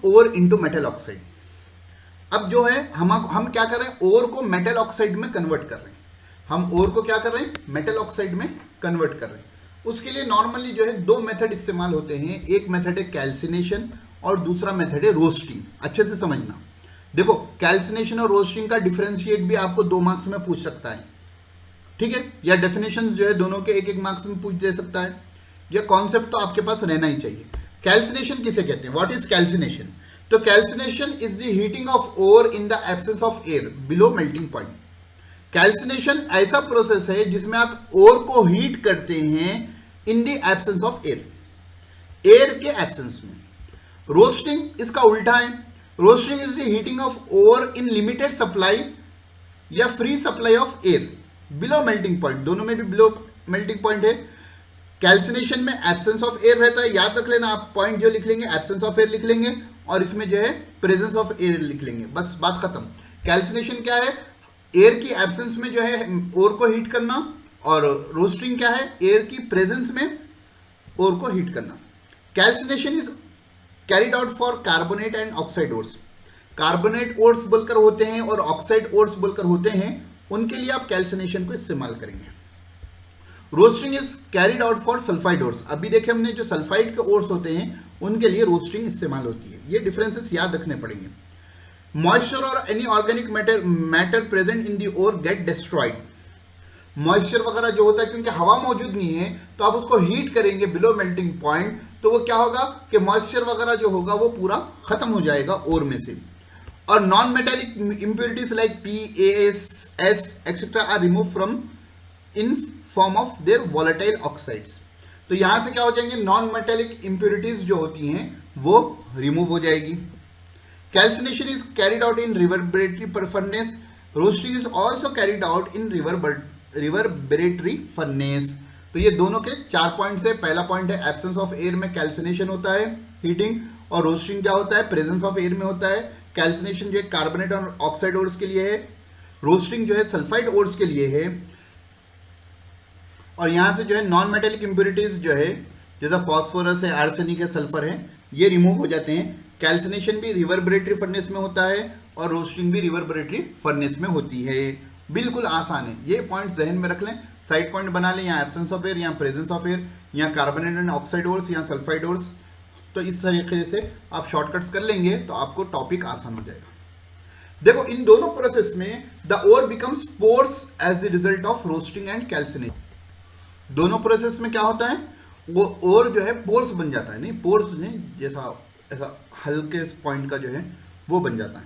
ओर into metal oxide. अब जो है हम क्या कर रहे हैं, ओर को मेटल ऑक्साइड में कन्वर्ट कर रहे हैं। हम ओर को क्या कर रहे हैं, मेटल ऑक्साइड में कन्वर्ट कर रहे हैं। उसके लिए नॉर्मली जो है दो मेथड इस्तेमाल होते हैं, एक मेथड है कैल्सिनेशन और दूसरा मेथड है रोस्टिंग। अच्छे से समझना, देखो कैल्सिनेशन और रोस्टिंग का डिफरेंशिएट भी आपको 2 मार्क्स में पूछ सकता है, ठीक है, या डेफिनेशन जो है दोनों के 1-1 मार्क्स में पूछ दे सकता है। यह कॉन्सेप्ट तो आपके पास रहना ही चाहिए। कैल्सिनेशन किसे कहते हैं, व्हाट इज कैल्सिनेशन? तो calcination is the heating of ore in the absence of air below melting point. Calcination ऐसा प्रोसेस है जिसमें आप ओर को हीट करते हैं in the absence of air, air के एब्सेंस में। रोस्टिंग इसका उल्टा है। Roasting is the heating of ore in limited supply या free supply of air below melting point, दोनों में भी बिलो मेल्टिंग पॉइंट है। कैल्सिनेशन में एब्सेंस ऑफ एयर रहता है, याद रख लेना आप, पॉइंट जो लिख लेंगे एब्सेंस ऑफ एयर लिख लेंगे और इसमें जो है प्रेजेंस ऑफ एयर लिख लेंगे, बस बात खत्म। कैल्सिनेशन क्या है, एयर की एब्सेंस में जो है ओर को हीट करना, और रोस्टिंग क्या है, एयर की प्रेजेंस में ओर को हीट करना। Calcination is carried out for carbonate and oxide ores. Carbonate ores बोलकर होते हैं और ऑक्साइड ओर्स बोलकर होते हैं, उनके लिए आप कैल्सिनेशन को इस्तेमाल करेंगे। Roasting is carried out for sulphide ores. अभी देखे हमने जो सल्फाइड के ओर्स होते हैं उनके लिए रोस्टिंग इस्तेमाल होती है। ये डिफरेंसेस याद रखने पड़ेंगे। मॉइस्चर और any organic matter present in the ore get destroyed. Moisture वगैरह जो होता है, क्योंकि हवा मौजूद नहीं है तो आप उसको हीट करेंगे बिलो मेल्टिंग पॉइंट, तो वो क्या होगा कि मॉइस्चर वगैरह जो होगा वो पूरा खत्म हो जाएगा ओर में से। और non metallic impurities like PaS etcetera are remove from in form of their volatile oxides. तो यहां से क्या हो जाएंगे, नॉन मेटेलिक इंप्योरिटीज जो होती हैं वो रिमूव हो जाएगी। Calcination is carried out in reverberatory furnace. Roasting is also carried out in reverberatory furnace. तो ये दोनों के 4 पॉइंट्स है। पहला पॉइंट है एब्सेंस ऑफ एयर में कैल्सिनेशन होता है, हीटिंग, और रोस्टिंग क्या होता है, प्रेजेंस ऑफ एयर में होता है। कैल्सिनेशन जो है कार्बोनेट और ऑक्साइड ओर्स के लिए है, रोस्टिंग जो है सल्फाइड ओर्स के लिए है। और यहां से जो है नॉन मेटेलिक इंप्योरिटीज जो है, जैसा फॉस्फोरस है, आर्सेनिक है, सल्फर है, ये रिमूव हो जाते हैं। कैल्सिनेशन भी रिवर्बरेटरी फर्नेस में होता है और रोस्टिंग भी रिवर्बरेटरी फर्नेस में होती है। बिल्कुल आसान है, ये पॉइंट जहन में रख लें, साइड पॉइंट बना लें, यहाँ एब्सेंस ऑफ एयर, यहाँ प्रेजेंस ऑफ एयर, यहाँ कार्बोनेट एंड ऑक्साइड ओर्स, यहाँ सल्फाइड ओर्स। तो इस तरीके से आप शॉर्टकट्स कर लेंगे तो आपको टॉपिक आसान हो जाएगा। देखो इन दोनों प्रोसेस में the ore becomes pores as the result of roasting and calcination. दोनों प्रोसेस में क्या होता है, वो ओर जो है पोर्स बन जाता है, नहीं पोर्स नहीं, जैसा ऐसा हल्के पॉइंट का जो है वो बन जाता है।